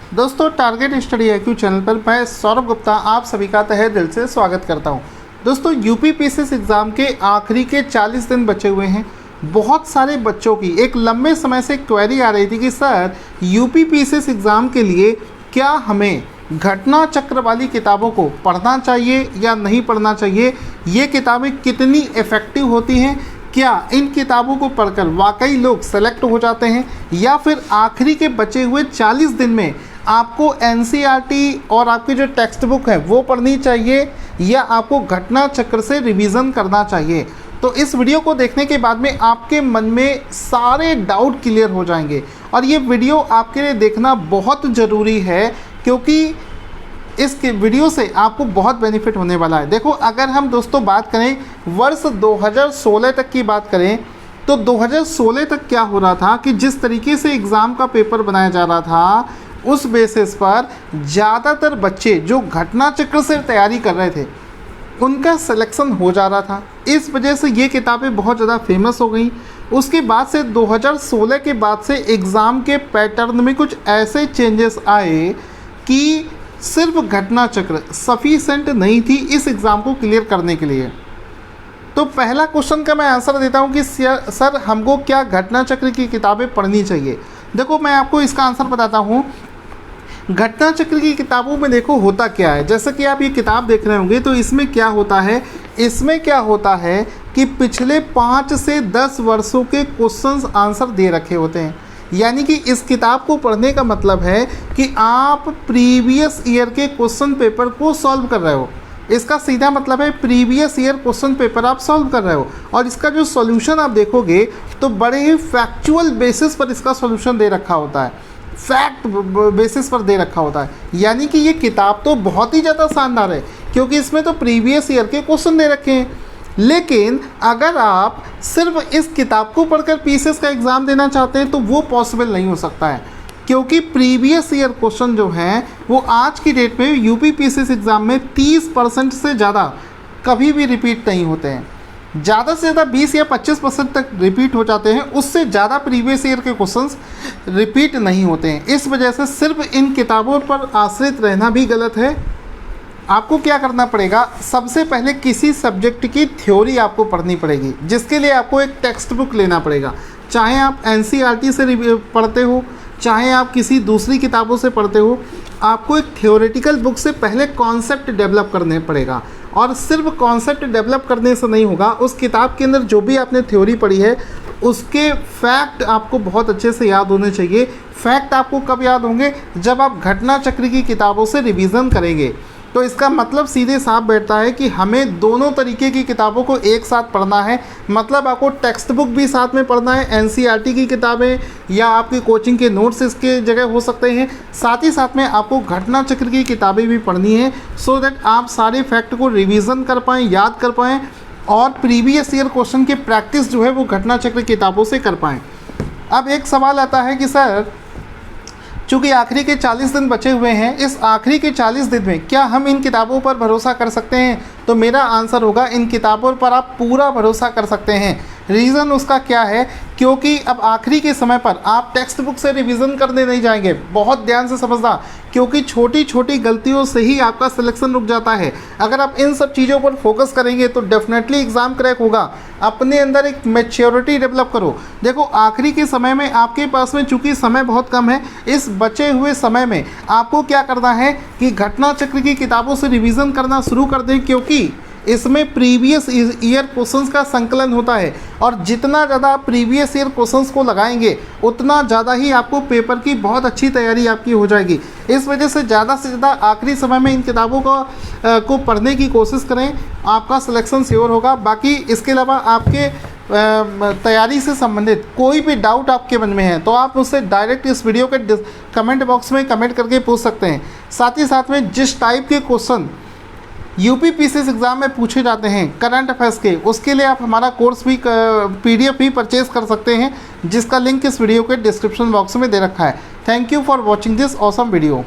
दोस्तों, target study IQ channel पर मैं सौरभ गुप्ता आप सभी का तहे दिल से स्वागत करता हूं। दोस्तों, यूपीपीसीएस एग्ज़ाम के आखिरी के 40 दिन बचे हुए हैं। बहुत सारे बच्चों की एक लंबे समय से क्वेरी आ रही थी कि सर यूपीपीसीएस एग्ज़ाम के लिए क्या हमें घटना चक्र वाली किताबों को पढ़ना चाहिए या नहीं पढ़ना चाहिए, ये किताबें कितनी इफ़ेक्टिव होती हैं, क्या इन किताबों को पढ़कर वाकई लोग सेलेक्ट हो जाते हैं या फिर आखिरी के बचे हुए 40 दिन में आपको NCERT और आपकी जो टेक्स्ट बुक है वो पढ़नी चाहिए या आपको घटना चक्र से रिवीजन करना चाहिए। तो इस वीडियो को देखने के बाद में आपके मन में सारे डाउट क्लियर हो जाएंगे और ये वीडियो आपके लिए देखना बहुत ज़रूरी है क्योंकि इस वीडियो से आपको बहुत बेनिफिट होने वाला है। देखो, अगर हम दोस्तों बात करें वर्ष 2016 तक की बात करें तो 2016 तक क्या हो रहा था कि जिस तरीके से एग्ज़ाम का पेपर बनाया जा रहा था उस बेसिस पर ज़्यादातर बच्चे जो घटना चक्र से तैयारी कर रहे थे उनका सिलेक्शन हो जा रहा था। इस वजह से ये किताबें बहुत ज़्यादा फेमस हो गई। उसके बाद से 2016 के बाद से एग्ज़ाम के पैटर्न में कुछ ऐसे चेंजेस आए कि सिर्फ घटना चक्र सफिशेंट नहीं थी इस एग्ज़ाम को क्लियर करने के लिए। तो पहला क्वेश्चन का मैं आंसर देता हूं कि सर हमको क्या घटना चक्र की किताबें पढ़नी चाहिए। देखो, मैं आपको इसका आंसर बताता हूं। घटना चक्र की किताबों में देखो होता क्या है, जैसे कि आप ये किताब देख रहे होंगे तो इसमें क्या होता है, कि पिछले 5 से 10 वर्षों के क्वेश्चंस आंसर दे रखे होते हैं। यानी कि इस किताब को पढ़ने का मतलब है कि आप प्रीवियस ईयर के क्वेश्चन पेपर को सॉल्व कर रहे हो। इसका सीधा मतलब है प्रीवियस ईयर क्वेश्चन पेपर आप सॉल्व कर रहे हो और इसका जो सॉल्यूशन आप देखोगे तो बड़े ही फैक्चुअल बेसिस पर इसका सॉल्यूशन दे रखा होता है, फैक्ट बेसिस पर दे रखा होता है। यानी कि ये किताब तो बहुत ही ज़्यादा शानदार है क्योंकि इसमें तो प्रीवियस ईयर के क्वेश्चन दे रखे हैं। लेकिन अगर आप सिर्फ इस किताब को पढ़कर पीसीएस का एग्ज़ाम देना चाहते हैं तो वो पॉसिबल नहीं हो सकता है क्योंकि प्रीवियस ईयर क्वेश्चन जो हैं वो आज की डेट में यूपीपीसीएस एग्ज़ाम में 30% से ज़्यादा कभी भी रिपीट नहीं होते हैं। ज़्यादा से ज़्यादा 20 या 25% तक रिपीट हो जाते हैं, उससे ज़्यादा प्रीवियस ईयर के क्वेश्चंस रिपीट नहीं होते हैं। इस वजह से सिर्फ इन किताबों पर आश्रित रहना भी गलत है। आपको क्या करना पड़ेगा, सबसे पहले किसी सब्जेक्ट की थ्योरी आपको पढ़नी पड़ेगी जिसके लिए आपको एक टेक्स्ट बुक लेना पड़ेगा। चाहे आप NCERT से पढ़ते हो, चाहे आप किसी दूसरी किताबों से पढ़ते हो, आपको एक थ्योरेटिकल बुक से पहले कॉन्सेप्ट डेवलप करने पड़ेगा। और सिर्फ कॉन्सेप्ट डेवलप करने से नहीं होगा, उस किताब के अंदर जो भी आपने थ्योरी पढ़ी है उसके फैक्ट आपको बहुत अच्छे से याद होने चाहिए। फैक्ट आपको कब याद होंगे, जब आप घटना चक्र की किताबों से रिवीजन करेंगे। तो इसका मतलब सीधे साफ बैठता है कि हमें दोनों तरीके की किताबों को एक साथ पढ़ना है। मतलब आपको टेक्स्ट बुक भी साथ में पढ़ना है, NCERT की किताबें या आपकी कोचिंग के नोट्स इसके जगह हो सकते हैं। साथ ही साथ में आपको घटना चक्र की किताबें भी पढ़नी है सो दैट आप सारे फैक्ट को रिवीजन कर पाएँ, याद कर पाएँ और प्रीवियस ईयर क्वेश्चन की प्रैक्टिस जो है वो घटना चक्र किताबों से कर पाएँ। अब एक सवाल आता है कि सर चूँकि आखिरी के 40 दिन बचे हुए हैं, इस आखिरी के 40 दिन में क्या हम इन किताबों पर भरोसा कर सकते हैं? तो मेरा आंसर होगा इन किताबों पर आप पूरा भरोसा कर सकते हैं। रीज़न उसका क्या है, क्योंकि अब आखिरी के समय पर आप टेक्स्ट बुक से रिवीजन करने नहीं जाएंगे। बहुत ध्यान से समझना, क्योंकि छोटी छोटी गलतियों से ही आपका सिलेक्शन रुक जाता है। अगर आप इन सब चीज़ों पर फोकस करेंगे तो डेफिनेटली एग्ज़ाम क्रैक होगा। अपने अंदर एक मैच्योरिटी डेवलप करो। देखो, आखिरी के समय में आपके पास में चूँकि समय बहुत कम है, इस बचे हुए समय में आपको क्या करना है कि घटना चक्र की किताबों से रिवीजन करना शुरू कर दें क्योंकि इसमें प्रीवियस ईयर क्वेश्चंस का संकलन होता है और जितना ज़्यादा आप प्रीवियस ईयर क्वेश्चंस को लगाएंगे उतना ज़्यादा ही आपको पेपर की बहुत अच्छी तैयारी आपकी हो जाएगी। इस वजह से ज़्यादा आखिरी समय में इन किताबों को पढ़ने की कोशिश करें, आपका सिलेक्शन श्योर होगा। बाकी इसके अलावा आपके तैयारी से संबंधित कोई भी डाउट आपके मन में है तो आप मुझसे डायरेक्ट इस वीडियो के कमेंट बॉक्स में कमेंट करके पूछ सकते हैं। साथ ही साथ में जिस टाइप के क्वेश्चन यूपीपीसीएस एग्ज़ाम में पूछे जाते हैं करंट अफेयर्स के, उसके लिए आप हमारा कोर्स भी PDF भी परचेज़ कर सकते हैं जिसका लिंक इस वीडियो के डिस्क्रिप्शन बॉक्स में दे रखा है। Thank you for watching this awesome video.